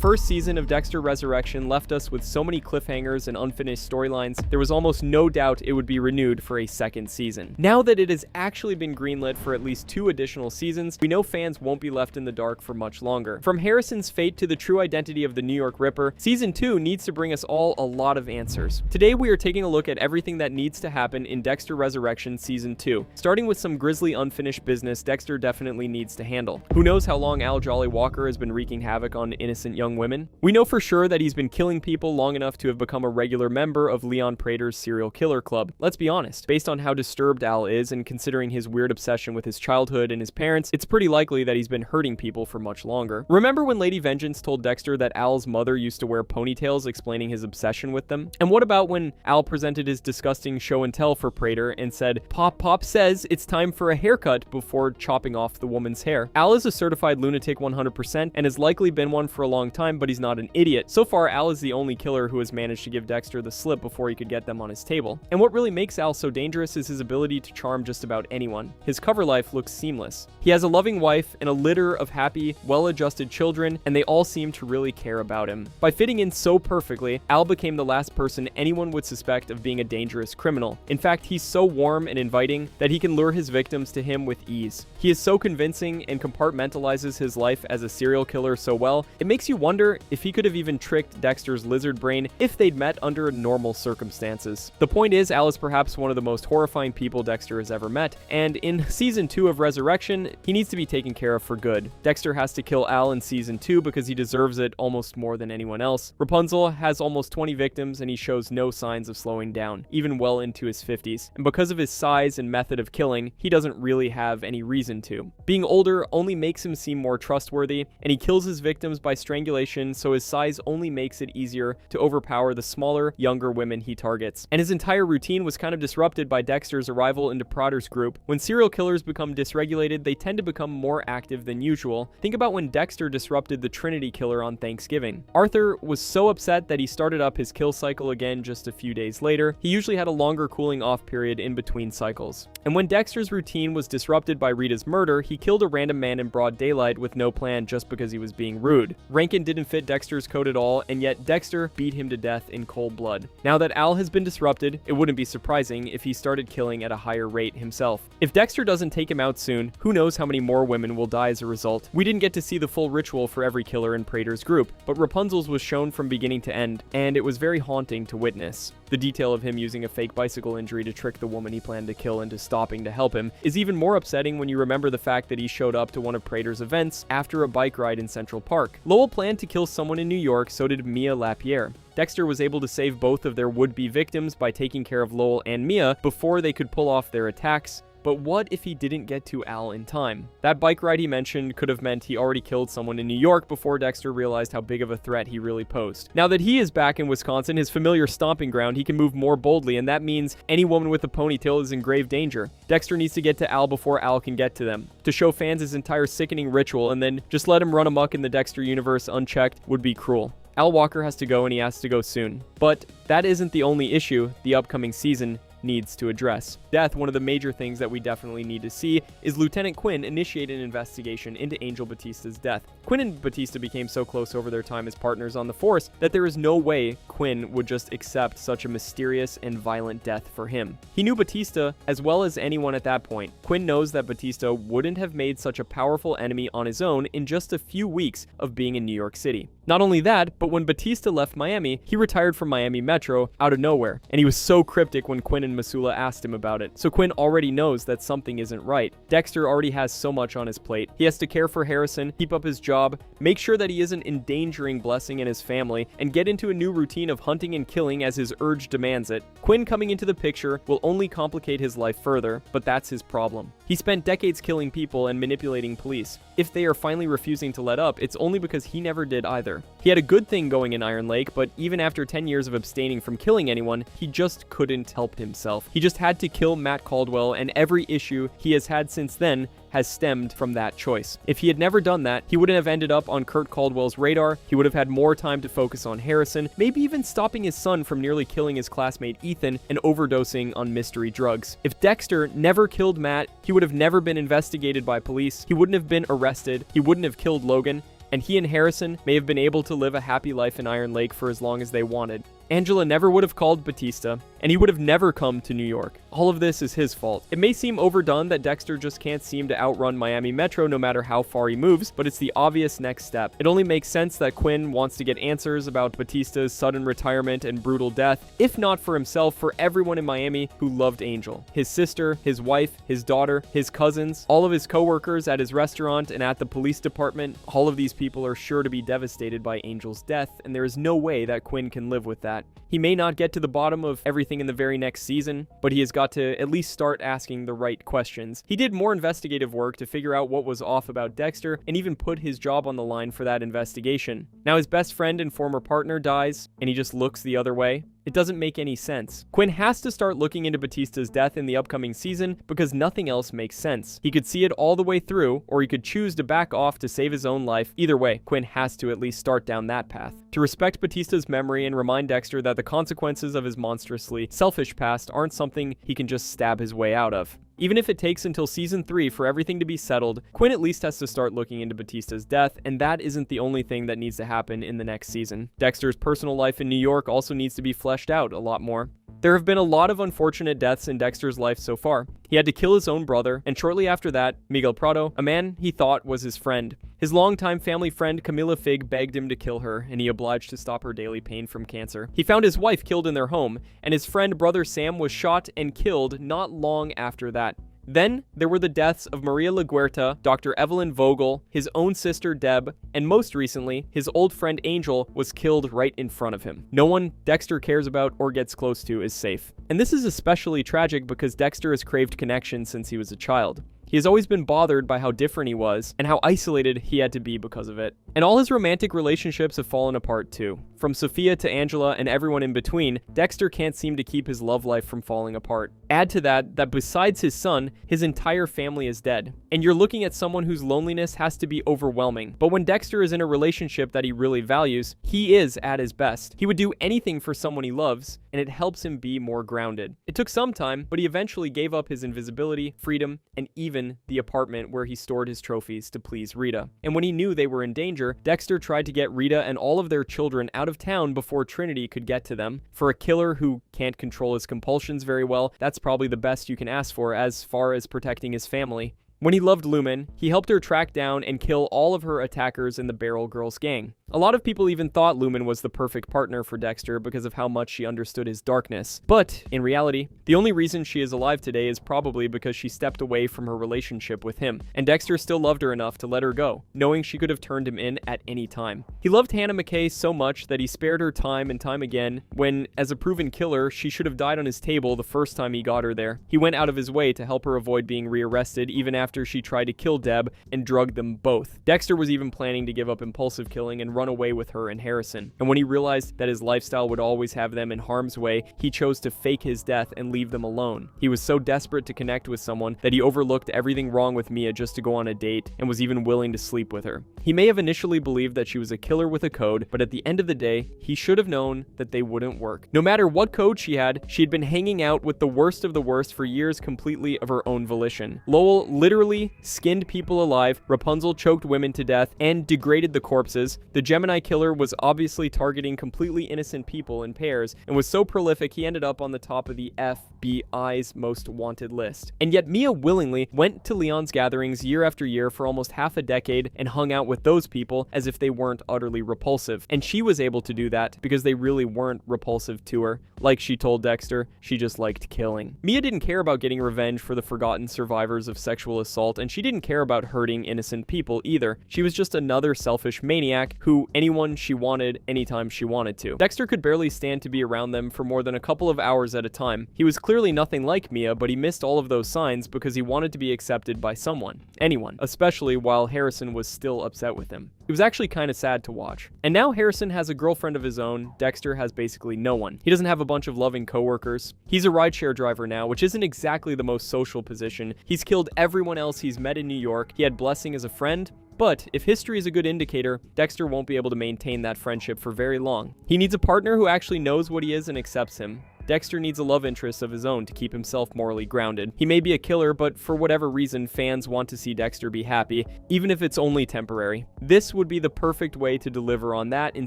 first season of Dexter Resurrection left us with so many cliffhangers and unfinished storylines, there was almost no doubt it would be renewed for a second season. Now that it has actually been greenlit for at least 2 additional seasons, we know fans won't be left in the dark for much longer. From Harrison's fate to the true identity of the New York Ripper, Season 2 needs to bring us all a lot of answers. Today we are taking a look at everything that needs to happen in Dexter Resurrection Season 2, starting with some grisly unfinished business Dexter definitely needs to handle. Who knows how long Al Jolly Walker has been wreaking havoc on innocent young women? We know for sure that he's been killing people long enough to have become a regular member of Leon Prater's serial killer club. Let's be honest, based on how disturbed Al is and considering his weird obsession with his childhood and his parents, it's pretty likely that he's been hurting people for much longer. Remember when Lady Vengeance told Dexter that Al's mother used to wear ponytails, explaining his obsession with them? And what about when Al presented his disgusting show and tell for Prater and said, Pop says it's time for a haircut before chopping off the woman's hair? Al is a certified lunatic 100% and has likely been one for a long time, but he's not an idiot. So far, Al is the only killer who has managed to give Dexter the slip before he could get them on his table. And what really makes Al so dangerous is his ability to charm just about anyone. His cover life looks seamless. He has a loving wife and a litter of happy, well-adjusted children, and they all seem to really care about him. By fitting in so perfectly, Al became the last person anyone would suspect of being a dangerous criminal. In fact, he's so warm and inviting that he can lure his victims to him with ease. He is so convincing and compartmentalizes his life as a serial killer so well, it makes you wonder if he could have even tricked Dexter's lizard brain if they'd met under normal circumstances. The point is, Al is perhaps one of the most horrifying people Dexter has ever met, and in Season 2 of Resurrection, he needs to be taken care of for good. Dexter has to kill Al in Season 2 because he deserves it almost more than anyone else. Rapunzel has almost 20 victims and he shows no signs of slowing down, even well into his 50s. And because of his size and method of killing, he doesn't really have any reason to. Being older only makes him seem more trustworthy, and he kills his victims by strangulation, so his size only makes it easier to overpower the smaller, younger women he targets. And his entire routine was kind of disrupted by Dexter's arrival into Prater's group. When serial killers become dysregulated, they tend to become more active than usual. Think about when Dexter disrupted the Trinity killer on Thanksgiving. Arthur was so upset that he started up his kill cycle again just a few days later. He usually had a longer cooling off period in between cycles. And when Dexter's routine was disrupted by Rita's murder, he killed a random man in broad daylight with no plan just because he was being rude. Rankin didn't fit Dexter's code at all, and yet Dexter beat him to death in cold blood. Now that Al has been disrupted, it wouldn't be surprising if he started killing at a higher rate himself. If Dexter doesn't take him out soon, who knows how many more women will die as a result. We didn't get to see the full ritual for every killer in Prater's group, but Rapunzel's was shown from beginning to end, and it was very haunting to witness. The detail of him using a fake bicycle injury to trick the woman he planned to kill into stopping to help him is even more upsetting when you remember the fact that he showed up to one of Prater's events after a bike ride in Central Park. Lowell planned to kill someone in New York, so did Mia Lapierre. Dexter was able to save both of their would-be victims by taking care of Lowell and Mia before they could pull off their attacks. But what if he didn't get to Al in time? That bike ride he mentioned could have meant he already killed someone in New York before Dexter realized how big of a threat he really posed. Now that he is back in Wisconsin, his familiar stomping ground, he can move more boldly, and that means any woman with a ponytail is in grave danger. Dexter needs to get to Al before Al can get to them. To show fans his entire sickening ritual and then just let him run amok in the Dexter universe unchecked would be cruel. Al Walker has to go, and he has to go soon. But that isn't the only issue the upcoming season needs to address. Death, one of the major things that we definitely need to see, is Lieutenant Quinn initiate an investigation into Angel Batista's death. Quinn and Batista became so close over their time as partners on the force that there is no way Quinn would just accept such a mysterious and violent death for him. He knew Batista as well as anyone at that point. Quinn knows that Batista wouldn't have made such a powerful enemy on his own in just a few weeks of being in New York City. Not only that, but when Batista left Miami, he retired from Miami Metro out of nowhere, and he was so cryptic when Quinn and Masula asked him about it. So Quinn already knows that something isn't right. Dexter already has so much on his plate. He has to care for Harrison, keep up his job, make sure that he isn't endangering Blessing and his family, and get into a new routine of hunting and killing as his urge demands it. Quinn coming into the picture will only complicate his life further, but that's his problem. He spent decades killing people and manipulating police. If they are finally refusing to let up, it's only because he never did either. He had a good thing going in Iron Lake, but even after 10 years of abstaining from killing anyone, he just couldn't help himself. He just had to kill Matt Caldwell, and every issue he has had since then has stemmed from that choice. If he had never done that, he wouldn't have ended up on Kurt Caldwell's radar. He would have had more time to focus on Harrison, maybe even stopping his son from nearly killing his classmate Ethan and overdosing on mystery drugs. If Dexter never killed Matt, he would have never been investigated by police. He wouldn't have been arrested. He wouldn't have killed Logan. and he and Harrison may have been able to live a happy life in Iron Lake for as long as they wanted. Angela never would have called Batista, and he would have never come to New York. All of this is his fault. It may seem overdone that Dexter just can't seem to outrun Miami Metro no matter how far he moves, but it's the obvious next step. It only makes sense that Quinn wants to get answers about Batista's sudden retirement and brutal death, if not for himself, for everyone in Miami who loved Angel. His sister, his wife, his daughter, his cousins, all of his co-workers at his restaurant and at the police department, all of these people are sure to be devastated by Angel's death, and there is no way that Quinn can live with that. He may not get to the bottom of everything in the very next season, but he has got to at least start asking the right questions. He did more investigative work to figure out what was off about Dexter, and even put his job on the line for that investigation. Now his best friend and former partner dies, and he just looks the other way. It doesn't make any sense. Quinn has to start looking into Batista's death in the upcoming season because nothing else makes sense. He could see it all the way through, or he could choose to back off to save his own life. Either way, Quinn has to at least start down that path. To respect Batista's memory and remind Dexter that the consequences of his monstrously selfish past aren't something he can just stab his way out of. Even if it takes until season 3 for everything to be settled, Quinn at least has to start looking into Batista's death, and that isn't the only thing that needs to happen in the next season. Dexter's personal life in New York also needs to be fleshed out a lot more. There have been a lot of unfortunate deaths in Dexter's life so far. He had to kill his own brother, and shortly after that, Miguel Prado, a man he thought was his friend. His longtime family friend Camila Fig begged him to kill her, and he obliged to stop her daily pain from cancer. He found his wife killed in their home, and his friend brother Sam was shot and killed not long after that. Then, there were the deaths of Maria LaGuerta, Dr. Evelyn Vogel, his own sister Deb, and most recently, his old friend Angel was killed right in front of him. No one Dexter cares about or gets close to is safe. And this is especially tragic because Dexter has craved connection since he was a child. He has always been bothered by how different he was and how isolated he had to be because of it. And all his romantic relationships have fallen apart too. From Sophia to Angela and everyone in between, Dexter can't seem to keep his love life from falling apart. Add to that besides his son, his entire family is dead. And you're looking at someone whose loneliness has to be overwhelming. But when Dexter is in a relationship that he really values, he is at his best. He would do anything for someone he loves, and it helps him be more grounded. It took some time, but he eventually gave up his invisibility, freedom, and even the apartment where he stored his trophies to please Rita. And when he knew they were in danger, Dexter tried to get Rita and all of their children out of town before Trinity could get to them. For a killer who can't control his compulsions very well, that's probably the best you can ask for as far as protecting his family. When he loved Lumen, he helped her track down and kill all of her attackers in the Barrel Girls gang. A lot of people even thought Lumen was the perfect partner for Dexter because of how much she understood his darkness. But, in reality, the only reason she is alive today is probably because she stepped away from her relationship with him, and Dexter still loved her enough to let her go, knowing she could have turned him in at any time. He loved Hannah McKay so much that he spared her time and time again when, as a proven killer, she should have died on his table the first time he got her there. He went out of his way to help her avoid being rearrested even after she tried to kill Deb and drugged them both. Dexter was even planning to give up impulsive killing and run away with her and Harrison. And when he realized that his lifestyle would always have them in harm's way, he chose to fake his death and leave them alone. He was so desperate to connect with someone that he overlooked everything wrong with Mia just to go on a date and was even willing to sleep with her. He may have initially believed that she was a killer with a code, but at the end of the day, he should have known that they wouldn't work. No matter what code she had been hanging out with the worst of the worst for years completely of her own volition. Lowell literally skinned people alive, Rapunzel choked women to death, and degraded the corpses. The Gemini killer was obviously targeting completely innocent people in pairs, and was so prolific he ended up on the top of the FBI's most wanted list. And yet Mia willingly went to Leon's gatherings year after year for almost half a decade and hung out with those people as if they weren't utterly repulsive. And she was able to do that because they really weren't repulsive to her. Like she told Dexter, she just liked killing. Mia didn't care about getting revenge for the forgotten survivors of sexual assault, and she didn't care about hurting innocent people either. She was just another selfish maniac who anyone she wanted anytime she wanted to. Dexter could barely stand to be around them for more than a couple of hours at a time. He was clearly nothing like Mia, but he missed all of those signs because he wanted to be accepted by someone. Anyone. Especially while Harrison was still upset with him. It was actually kind of sad to watch. And now Harrison has a girlfriend of his own. Dexter has basically no one. He doesn't have a bunch of loving coworkers. He's a rideshare driver now, which isn't exactly the most social position. He's killed everyone else he's met in New York. He had Blessing as a friend. But if history is a good indicator, Dexter won't be able to maintain that friendship for very long. He needs a partner who actually knows what he is and accepts him. Dexter needs a love interest of his own to keep himself morally grounded. He may be a killer, but for whatever reason, fans want to see Dexter be happy, even if it's only temporary. This would be the perfect way to deliver on that in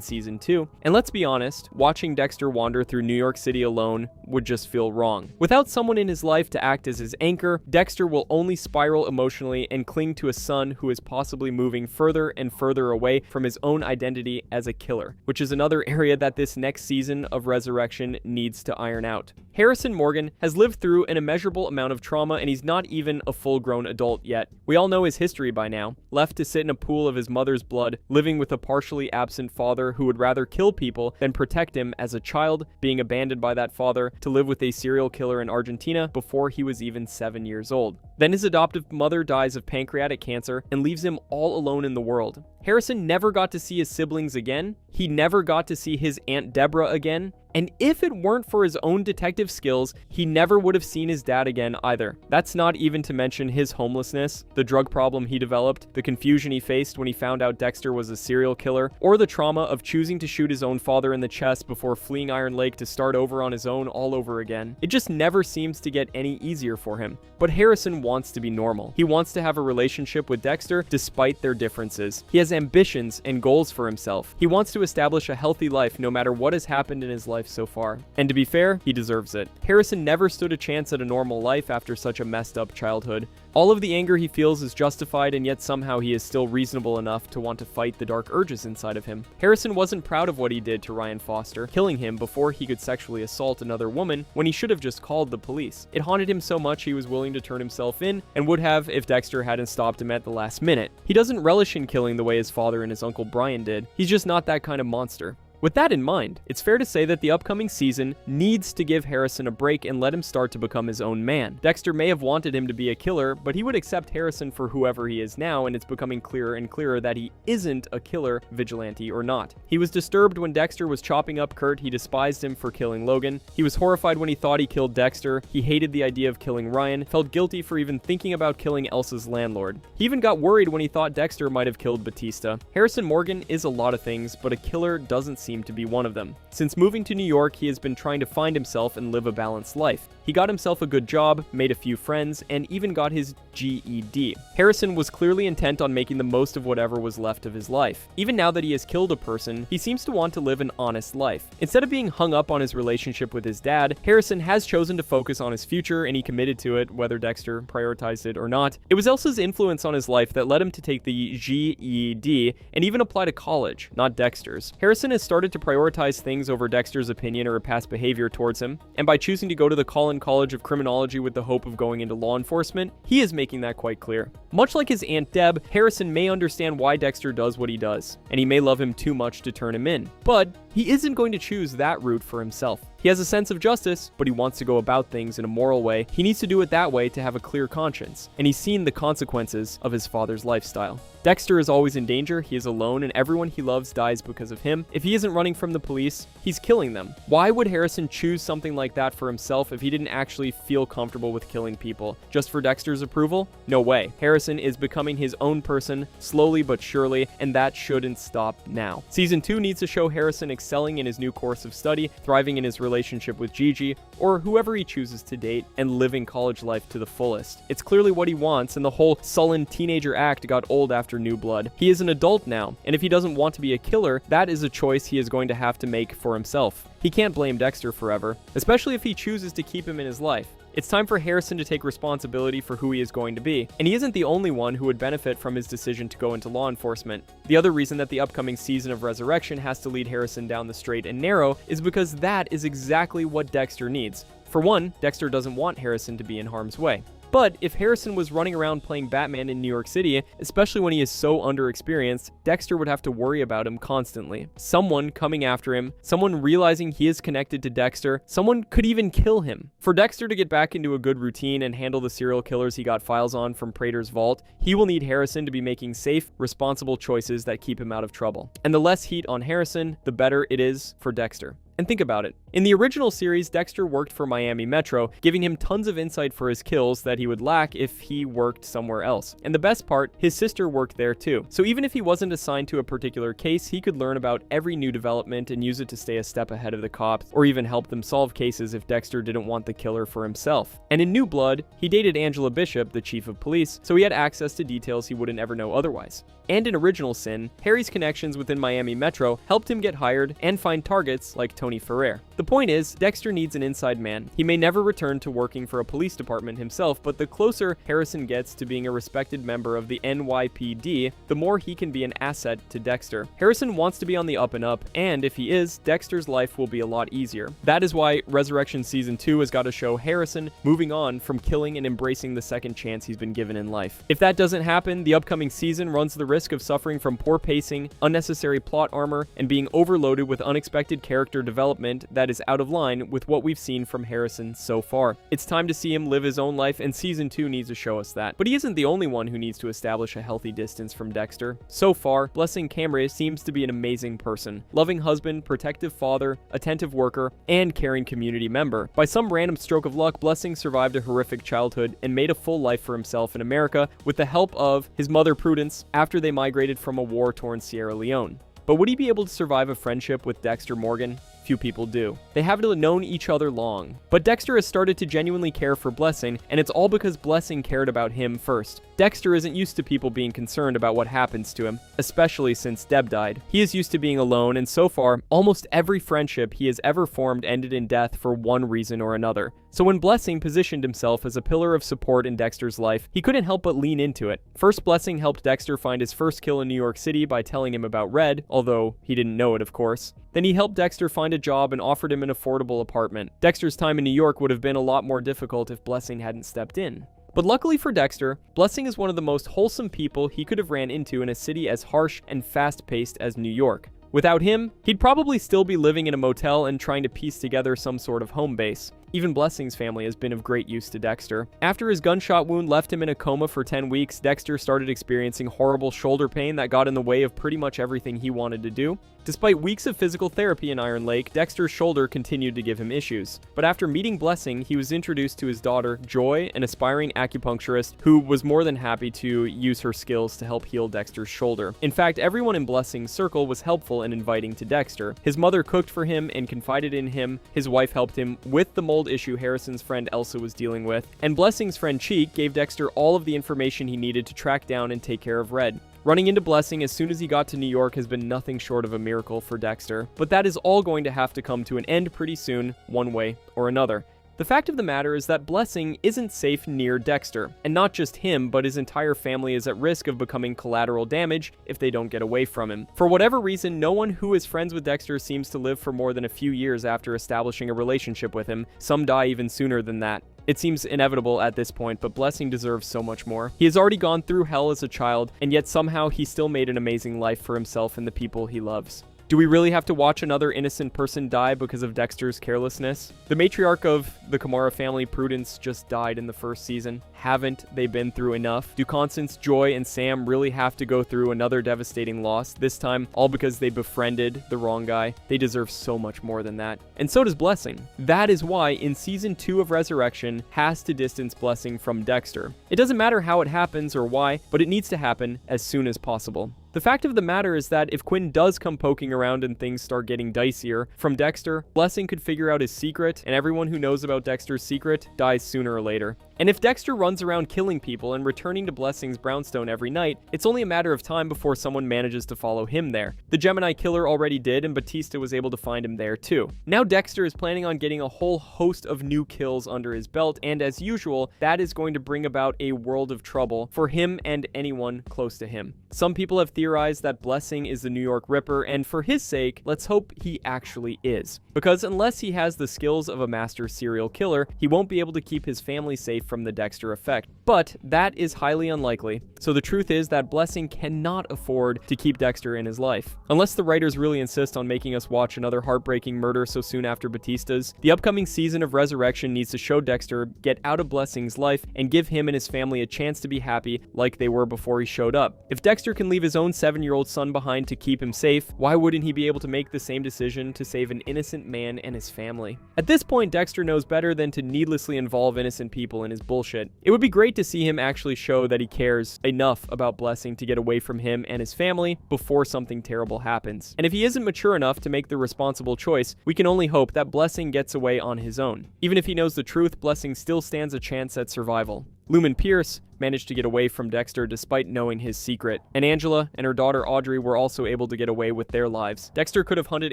Season 2. And let's be honest, watching Dexter wander through New York City alone would just feel wrong. Without someone in his life to act as his anchor, Dexter will only spiral emotionally and cling to a son who is possibly moving further and further away from his own identity as a killer, which is another area that this next season of Resurrection needs to iron out. Harrison Morgan has lived through an immeasurable amount of trauma, and he's not even a full-grown adult yet. We all know his history by now. Left to sit in a pool of his mother's blood, living with a partially absent father who would rather kill people than protect him as a child, being abandoned by that father to live with a serial killer in Argentina before he was even 7 years old. Then his adoptive mother dies of pancreatic cancer and leaves him all alone in the world. Harrison never got to see his siblings again. He never got to see his Aunt Deborah again. And if it weren't for his own detective skills, he never would have seen his dad again either. That's not even to mention his homelessness, the drug problem he developed, the confusion he faced when he found out Dexter was a serial killer, or the trauma of choosing to shoot his own father in the chest before fleeing Iron Lake to start over on his own all over again. It just never seems to get any easier for him. But Harrison wants to be normal. He wants to have a relationship with Dexter despite their differences. He has ambitions and goals for himself. He wants to establish a healthy life no matter what has happened in his life so far. And to be fair, he deserves it. Harrison never stood a chance at a normal life after such a messed up childhood. All of the anger he feels is justified, and yet somehow he is still reasonable enough to want to fight the dark urges inside of him. Harrison wasn't proud of what he did to Ryan Foster, killing him before he could sexually assault another woman when he should have just called the police. It haunted him so much he was willing to turn himself in, and would have if Dexter hadn't stopped him at the last minute. He doesn't relish in killing the way his father and his uncle Brian did. He's just not that kind of monster. With that in mind, it's fair to say that the upcoming season needs to give Harrison a break and let him start to become his own man. Dexter may have wanted him to be a killer, but he would accept Harrison for whoever he is now, and it's becoming clearer and clearer that he isn't a killer, vigilante or not. He was disturbed when Dexter was chopping up Kurt. He despised him for killing Logan. He was horrified when he thought he killed Dexter. He hated the idea of killing Ryan, felt guilty for even thinking about killing Elsa's landlord. He even got worried when he thought Dexter might have killed Batista. Harrison Morgan is a lot of things, but a killer doesn't seem to be one of them. Since moving to New York, he has been trying to find himself and live a balanced life. He got himself a good job, made a few friends, and even got his GED. Harrison was clearly intent on making the most of whatever was left of his life. Even now that he has killed a person, he seems to want to live an honest life. Instead of being hung up on his relationship with his dad, Harrison has chosen to focus on his future, and he committed to it, whether Dexter prioritized it or not. It was Elsa's influence on his life that led him to take the GED and even apply to college, not Dexter's. Harrison has started to prioritize things over Dexter's opinion or past behavior towards him, and by choosing to go to the Collin College of Criminology with the hope of going into law enforcement, he is making that quite clear. Much like his Aunt Deb, Harrison may understand why Dexter does what he does, and he may love him too much to turn him in, but he isn't going to choose that route for himself. He has a sense of justice, but he wants to go about things in a moral way. He needs to do it that way to have a clear conscience, and he's seen the consequences of his father's lifestyle. Dexter is always in danger, he is alone, and everyone he loves dies because of him. If he isn't running from the police, he's killing them. Why would Harrison choose something like that for himself if he didn't actually feel comfortable with killing people? Just for Dexter's approval? No way. Harrison is becoming his own person, slowly but surely, and that shouldn't stop now. Season 2 needs to show Harrison excelling in his new course of study, thriving in his relationship with Gigi, or whoever he chooses to date, and living college life to the fullest. It's clearly what he wants, and the whole sullen teenager act got old after New Blood. He is an adult now, and if he doesn't want to be a killer, that is a choice he is going to have to make for himself. He can't blame Dexter forever, especially if he chooses to keep him in his life. It's time for Harrison to take responsibility for who he is going to be, and he isn't the only one who would benefit from his decision to go into law enforcement. The other reason that the upcoming season of Resurrection has to lead Harrison down the straight and narrow is because that is exactly what Dexter needs. For one, Dexter doesn't want Harrison to be in harm's way. But if Harrison was running around playing Batman in New York City, especially when he is so underexperienced, Dexter would have to worry about him constantly. Someone coming after him, someone realizing he is connected to Dexter, someone could even kill him. For Dexter to get back into a good routine and handle the serial killers he got files on from Prater's vault, he will need Harrison to be making safe, responsible choices that keep him out of trouble. And the less heat on Harrison, the better it is for Dexter. And think about it. In the original series, Dexter worked for Miami Metro, giving him tons of insight for his kills that he would lack if he worked somewhere else. And the best part, his sister worked there too. So even if he wasn't assigned to a particular case, he could learn about every new development and use it to stay a step ahead of the cops, or even help them solve cases if Dexter didn't want the killer for himself. And in New Blood, he dated Angela Bishop, the chief of police, so he had access to details he wouldn't ever know otherwise. And in Original Sin, Harry's connections within Miami Metro helped him get hired and find targets like Tony Ferrer. The point is, Dexter needs an inside man. He may never return to working for a police department himself, but the closer Harrison gets to being a respected member of the NYPD, the more he can be an asset to Dexter. Harrison wants to be on the up and up, and if he is, Dexter's life will be a lot easier. That is why Resurrection Season 2 has got to show Harrison moving on from killing and embracing the second chance he's been given in life. If that doesn't happen, the upcoming season runs the risk of suffering from poor pacing, unnecessary plot armor, and being overloaded with unexpected character development that is out of line with what we've seen from Harrison so far. It's time to see him live his own life, and Season 2 needs to show us that. But he isn't the only one who needs to establish a healthy distance from Dexter. So far, Blessing Camre seems to be an amazing person. Loving husband, protective father, attentive worker, and caring community member. By some random stroke of luck, Blessing survived a horrific childhood and made a full life for himself in America with the help of his mother Prudence after they migrated from a war-torn Sierra Leone. But would he be able to survive a friendship with Dexter Morgan? Few people do. They haven't known each other long. But Dexter has started to genuinely care for Blessing, and it's all because Blessing cared about him first. Dexter isn't used to people being concerned about what happens to him, especially since Deb died. He is used to being alone, and so far, almost every friendship he has ever formed ended in death for one reason or another. So when Blessing positioned himself as a pillar of support in Dexter's life, he couldn't help but lean into it. First, Blessing helped Dexter find his first kill in New York City by telling him about Red, although he didn't know it, of course. Then he helped Dexter find a job and offered him an affordable apartment. Dexter's time in New York would have been a lot more difficult if Blessing hadn't stepped in. But luckily for Dexter, Blessing is one of the most wholesome people he could have ran into in a city as harsh and fast-paced as New York. Without him, he'd probably still be living in a motel and trying to piece together some sort of home base. Even Blessing's family has been of great use to Dexter. After his gunshot wound left him in a coma for 10 weeks, Dexter started experiencing horrible shoulder pain that got in the way of pretty much everything he wanted to do. Despite weeks of physical therapy in Iron Lake, Dexter's shoulder continued to give him issues. But after meeting Blessing, he was introduced to his daughter, Joy, an aspiring acupuncturist who was more than happy to use her skills to help heal Dexter's shoulder. In fact, everyone in Blessing's circle was helpful and inviting to Dexter. His mother cooked for him and confided in him. His wife helped him with the mold issue Harrison's friend Elsa was dealing with. And Blessing's friend Cheek gave Dexter all of the information he needed to track down and take care of Red. Running into Blessing as soon as he got to New York has been nothing short of a miracle for Dexter, but that is all going to have to come to an end pretty soon, one way or another. The fact of the matter is that Blessing isn't safe near Dexter, and not just him, but his entire family is at risk of becoming collateral damage if they don't get away from him. For whatever reason, no one who is friends with Dexter seems to live for more than a few years after establishing a relationship with him. Some die even sooner than that. It seems inevitable at this point, but Blessing deserves so much more. He has already gone through hell as a child, and yet somehow he still made an amazing life for himself and the people he loves. Do we really have to watch another innocent person die because of Dexter's carelessness? The matriarch of the Kamara family, Prudence, just died in the first season. Haven't they been through enough? Do Constance, Joy, and Sam really have to go through another devastating loss, this time all because they befriended the wrong guy? They deserve so much more than that. And so does Blessing. That is why in Season 2 of Resurrection has to distance Blessing from Dexter. It doesn't matter how it happens or why, but it needs to happen as soon as possible. The fact of the matter is that if Quinn does come poking around and things start getting dicier from Dexter, Blessing could figure out his secret, and everyone who knows about Dexter's secret dies sooner or later. And if Dexter runs around killing people and returning to Blessing's brownstone every night, it's only a matter of time before someone manages to follow him there. The Gemini killer already did, and Batista was able to find him there too. Now Dexter is planning on getting a whole host of new kills under his belt, and as usual, that is going to bring about a world of trouble for him and anyone close to him. Some people have theorized that Blessing is the New York Ripper, and for his sake, let's hope he actually is. Because unless he has the skills of a master serial killer, he won't be able to keep his family safe from the Dexter effect. But that is highly unlikely. So the truth is that Blessing cannot afford to keep Dexter in his life. Unless the writers really insist on making us watch another heartbreaking murder so soon after Batista's, the upcoming season of Resurrection needs to show Dexter get out of Blessing's life and give him and his family a chance to be happy like they were before he showed up. If Dexter can leave his own 7-year-old son behind to keep him safe, why wouldn't he be able to make the same decision to save an innocent man and his family? At this point, Dexter knows better than to needlessly involve innocent people in his bullshit. It would be great to see him actually show that he cares enough about Blessing to get away from him and his family before something terrible happens. And if he isn't mature enough to make the responsible choice, we can only hope that Blessing gets away on his own. Even if he knows the truth, Blessing still stands a chance at survival. Lumen Pierce managed to get away from Dexter despite knowing his secret, and Angela and her daughter Audrey were also able to get away with their lives. Dexter could have hunted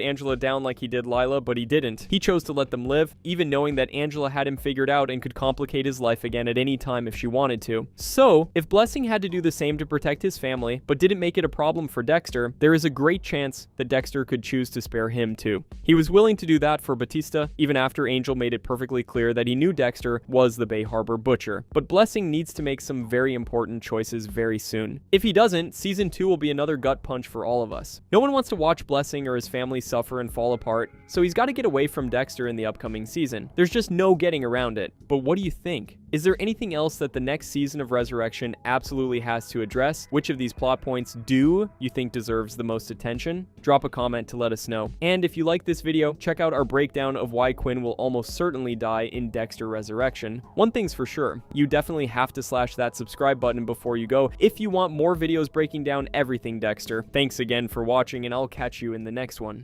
Angela down like he did Lila, but he didn't. He chose to let them live, even knowing that Angela had him figured out and could complicate his life again at any time if she wanted to. So, if Blessing had to do the same to protect his family, but didn't make it a problem for Dexter, there is a great chance that Dexter could choose to spare him too. He was willing to do that for Batista, even after Angel made it perfectly clear that he knew Dexter was the Bay Harbor Butcher. But Blessing needs to make some very important choices very soon. If he doesn't, Season 2 will be another gut punch for all of us. No one wants to watch Blessing or his family suffer and fall apart, so he's got to get away from Dexter in the upcoming season. There's just no getting around it. But what do you think? Is there anything else that the next season of Resurrection absolutely has to address? Which of these plot points do you think deserves the most attention? Drop a comment to let us know. And if you like this video, check out our breakdown of why Quinn will almost certainly die in Dexter Resurrection. One thing's for sure, you definitely have to slash that subscribe button before you go if you want more videos breaking down everything Dexter. Thanks again for watching, and I'll catch you in the next one.